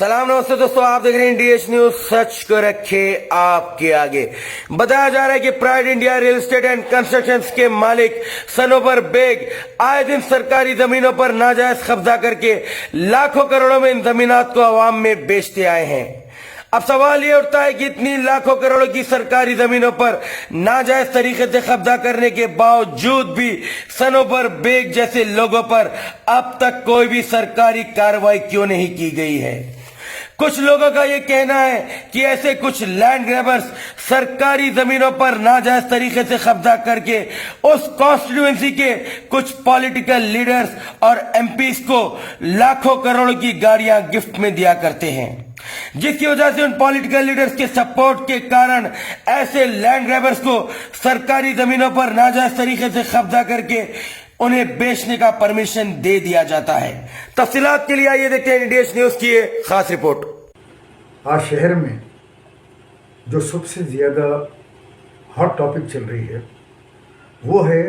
सलाम नमस्ते दोस्तों, आप देख रहे हैं डीएच न्यूज। सच को रखे आपके आगे। बताया जा रहा है कि pride India real estate and constructions के मालिक सनोबर बेग आए दिन सरकारी जमीनों पर नाजायज कब्जा करके लाखों करोड़ों में इन जमीनात को आवाम में बेचते आए हैं। अब सवाल ये उठता है कि इतनी लाखों करोड़ों की सरकारी जमीनों पर नाजायज तरीके से कब्जा करने के बावजूद भी सनोबर बेग जैसे लोगों पर अब तक कोई भी सरकारी कार्रवाई क्यों नहीं की गई है। कुछ लोगों का यह कहना है कि ऐसे कुछ लैंड ग्रैबर्स सरकारी जमीनों पर नाजायज तरीके से कब्जा करके उस कॉन्स्टिट्यूएंसी के कुछ पॉलिटिकल लीडर्स और एमपीज को लाखों करोड़ों की गाड़ियां गिफ्ट में दिया करते हैं, जिसकी वजह से उन पॉलिटिकल लीडर्स के सपोर्ट के कारण ऐसे लैंड ग्रैबर्स को सरकारी जमीनों पर नाजायज तरीके से कब्जा करके उन्हें बेचने का परमिशन दे दिया जाता है। तफसीलात के लिए आइए देखते हैं डीएच न्यूज की ये खास रिपोर्ट। आज शहर में जो सबसे ज़्यादा हॉट टॉपिक चल रही है वो है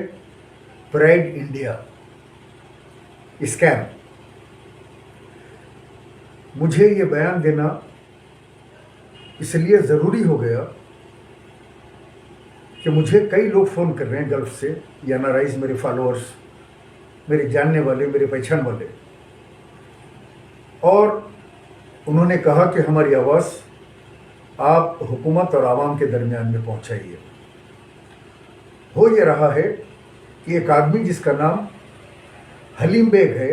प्राइड इंडिया स्कैम। मुझे ये बयान देना इसलिए ज़रूरी हो गया कि मुझे कई लोग फ़ोन कर रहे हैं गल्फ से, या नाराइज मेरे फॉलोअर्स, मेरे जानने वाले, मेरे पहचान वाले, और उन्होंने कहा कि हमारी आवाज़ आप हुकूमत और आवाम के दरमियान में पहुंचाइए। हो ये रहा है कि एक आदमी जिसका नाम हलीम बेग है,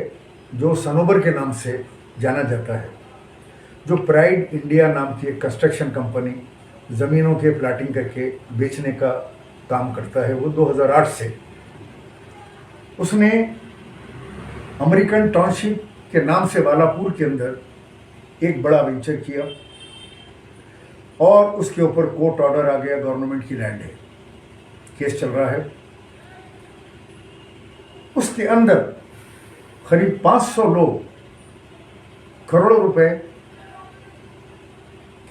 जो सनोबर के नाम से जाना जाता है, जो प्राइड इंडिया नाम की एक कंस्ट्रक्शन कंपनी ज़मीनों के प्लाटिंग करके बेचने का काम करता है, वो 2008 से उसने अमेरिकन टाउनशिप के नाम से वालापुर के अंदर एक बड़ा वेंचर किया और उसके ऊपर कोर्ट ऑर्डर आ गया। गवर्नमेंट की लैंड है, केस चल रहा है। उसके अंदर करीब 500 लोग करोड़ों रुपए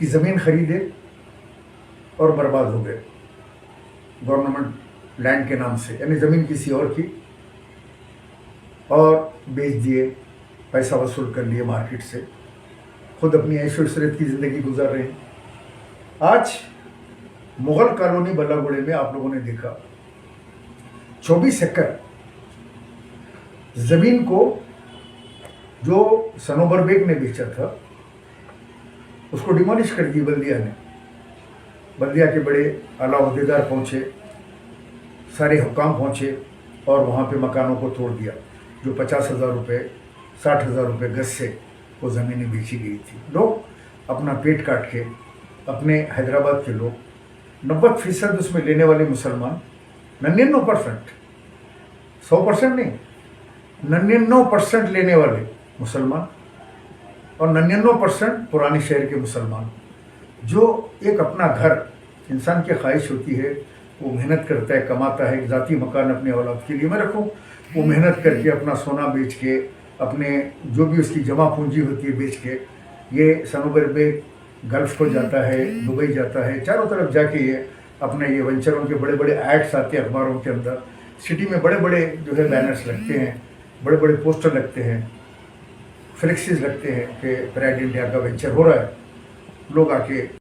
की ज़मीन खरीदे और बर्बाद हो गए गवर्नमेंट लैंड के नाम से, यानी ज़मीन किसी और की, और बेच दिए, पैसा वसूल कर लिए मार्केट से, खुद अपनी ऐशो इशरत की ज़िंदगी गुजार रहे हैं। आज मुगल कॉलोनी बल्लागुड़े में आप लोगों ने देखा 24 एकड़ ज़मीन को जो सनोबर बेग ने बेचा था उसको डिमोलिश कर दी बल्दिया ने। बल्दिया के बड़े आला अहदेदार पहुँचे, सारे हुकाम पहुँचे और वहाँ पे मकानों को तोड़ दिया। जो 50,000 रुपये 60,000 रुपये गज से वो ज़मीनें बेची गई थी। लोग अपना पेट काट के, अपने हैदराबाद के लोग, 90% उसमें लेने वाले मुसलमान, 99%, 100% नहीं, 99% लेने वाले मुसलमान और 99% पुराने शहर के मुसलमान, जो एक अपना घर, इंसान की ख्वाहिश होती है, वो मेहनत करता है, कमाता है, एक ज़ाती मकान अपने औलाद के लिए मैं रखूँ, वो मेहनत करके अपना सोना बेच के, अपने जो भी उसकी जमा पूंजी होती है बेच के, ये सनोबर बेग गल्फ को जाता है, दुबई जाता है, चारों तरफ जाके ये अपने ये वेंचरों के बड़े बड़े एड्स आते हैं अखबारों के अंदर, सिटी में बड़े बड़े जो है बैनर्स लगते हैं, बड़े बड़े पोस्टर लगते हैं, फ्लेक्सीज लगते हैं कि प्राइड इंडिया का वेंचर हो रहा है। लोग आके